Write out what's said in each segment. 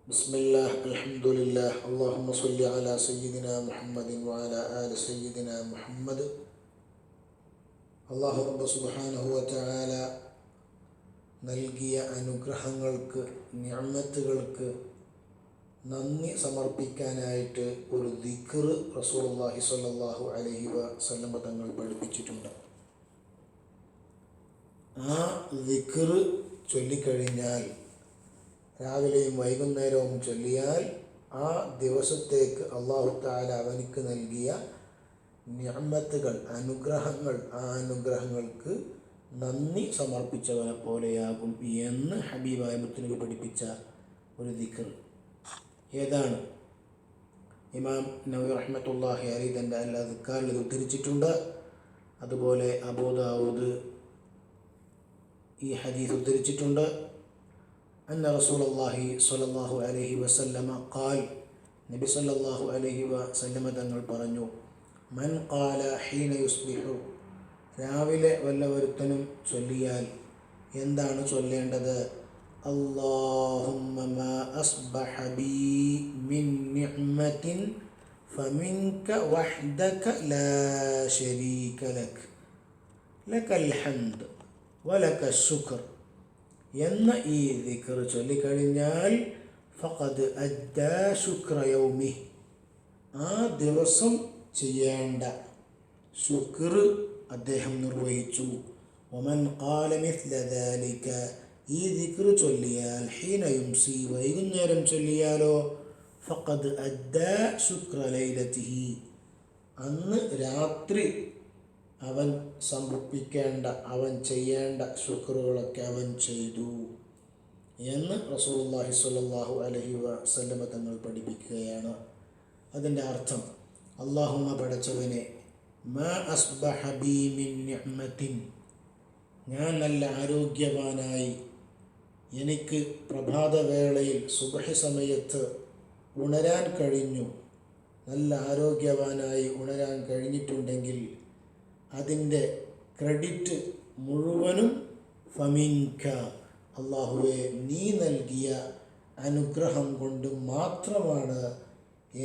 بسم الله الحمد لله اللهم صل على سيدنا محمد وعلى آل سيدنا محمد. അല്ലാഹു റബ്ബ് സുബ്ഹാനഹു വ തആല നൽകിയ അനുഗ്രഹങ്ങൾക്ക്, നിഅമത്തുകൾക്ക് നന്ദി സമർപ്പിക്കാനായിട്ട് ഒരു ദിക്ർ റസൂലുള്ളാഹി സ്വല്ലല്ലാഹു അലൈഹി വസല്ലം തങ്ങൾ പഠിപ്പിച്ചിട്ടുണ്ട്. ആ ദിക്ർ ചൊല്ലിക്കഴിഞ്ഞാൽ, രാവിലെയും വൈകുന്നേരവും ചൊല്ലിയാൽ, ആ ദിവസത്തേക്ക് അല്ലാഹു തആല അവനിക്ക് നൽകിയ നിഅമത്തുകൾ, അനുഗ്രഹങ്ങൾ, ആ അനുഗ്രഹങ്ങൾക്ക് നന്ദി സമർപ്പിച്ചവനെ പോലെയാകും എന്ന് ഹബീബായ മുത്തുനബി പഠിപ്പിച്ച ഒരു ദിക്ർ. ഏതാണ്? ഇമാം നവവി റഹ്മത്തുള്ളാഹി അലൈഹി തൻ്റെ അൽ അദ്കാറിൽ ഇത് ഉദ്ധരിച്ചിട്ടുണ്ട്. അതുപോലെ അബൂ ദാവൂദ് ഈ ഹദീസ് ഉദ്ധരിച്ചിട്ടുണ്ട്. അന്ന റസൂലുള്ളാഹി സ്വല്ലല്ലാഹു അലൈഹി വസല്ലമ ഖാൽ, നബി സ്വല്ലല്ലാഹു അലൈഹി വസല്ലമ തങ്ങൾ പറഞ്ഞു, മൻ ഖാല ഹീന യുസ്ബിഹു, രാവിലെ വല്ലവരുത്തനും ചൊല്ലിയാൽ എന്താണ് ചൊല്ലേണ്ടത്? അല്ലാഹുമ്മ മാ അസ്ബഹ ബി മിൻ നിഅമത്തിൻ ഫമിൻക വഹ്ദക ലാ ശരീക ലക് ലകൽ ഹംദ് വലക ശുക്ർ എന്ന ഈ ദിക്ർ ചൊല്ലിക്കഴിഞ്ഞാൽ ഫഖദ് അദ്ദാ ശുക്ര യൗമിഹി, ആ ദിവസം ചെയ്യേണ്ട ശുക്ർ അദ്ദേഹം നിർവഹിച്ചു. വമൻ ഖാല മിസ്ല ദാലിക, ഈ ദിക്ർ ചൊല്ലിയാൽ ഹീന യുംസി, വൈകുന്നേരം ചൊല്ലിയാലോ ഫഖദ് അദ്ദാ ശുക്ര ലൈലതിഹി, അന്ന് രാത്രി അവൻ സമർപ്പിക്കേണ്ട, അവൻ ചെയ്യേണ്ട ശുക്റുകളൊക്കെ അവൻ ചെയ്തു എന്ന് റസൂലുള്ളാഹി സ്വല്ലല്ലാഹു അലൈഹി വസല്ലമ തങ്ങൾ പഠിപ്പിക്കുകയാണ്. അതിൻ്റെ അർത്ഥം, അല്ലാഹുമ്മ പടച്ചവനെ, മാ അസ്ബഹ ബി മിൻ നിഅമത്തിൻ, ഞാൻ നല്ല ആരോഗ്യവാനായി, എനിക്ക് പ്രഭാതവേളയിൽ സുബ്ഹി സമയത്ത് ഉണരാൻ കഴിഞ്ഞു, നല്ല ആരോഗ്യവാനായി ഉണരാൻ കഴിഞ്ഞിട്ടുണ്ടെങ്കിൽ അതിൻ്റെ ക്രെഡിറ്റ് മുഴുവനും ഫമിൻക, അല്ലാഹുവേ നീ നൽകിയ അനുഗ്രഹം കൊണ്ട് മാത്രമാണ്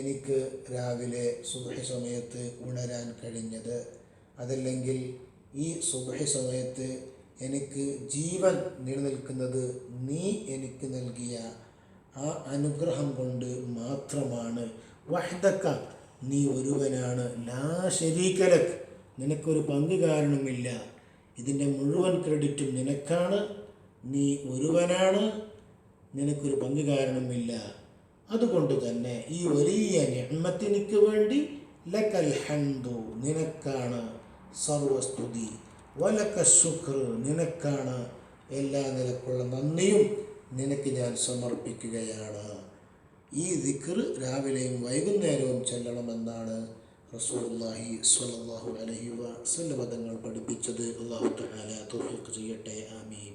എനിക്ക് രാവിലെ സുബ്ഹി സമയത്ത് ഉണരാൻ കഴിഞ്ഞത്. അതല്ലെങ്കിൽ ഈ സുബ്ഹി സമയത്ത് എനിക്ക് ജീവൻ നിലനിൽക്കുന്നത് നീ എനിക്ക് നൽകിയ ആ അനുഗ്രഹം കൊണ്ട് മാത്രമാണ്. വഹ്ദക, നീ ഒരുവനാണ്. ലാ ശരീക ലക്, നിനക്കൊരു പങ്കുകാരനുമില്ല. ഇതിൻ്റെ മുഴുവൻ ക്രെഡിറ്റും നിനക്കാണ്. നീ ഒരുവനാണ്, നിനക്കൊരു പങ്കുകാരനുമില്ല. അതുകൊണ്ട് തന്നെ ഈ വലിയ നിഅമത്തിനിക്ക് വേണ്ടി ലകൽ ഹംദു, നിനക്കാണ് സർവസ്തുതി, വലക ശുക്ർ, നിനക്കാണ് എല്ലാ നിലക്കുള്ള നന്ദിയും നിനക്ക് ഞാൻ സമർപ്പിക്കുകയാണ്. ഈ ദിക്ർ രാവിലെയും വൈകുന്നേരവും ചൊല്ലണമെന്നാണ് റസൂലുള്ളാഹി സ്വല്ലല്ലാഹു അലൈഹി വസല്ലം തങ്ങൾ പഠിപ്പിച്ചത്. അല്ലാഹു തആല തൗഫീഖ് ചെയ്യട്ടെ. ആമീൻ.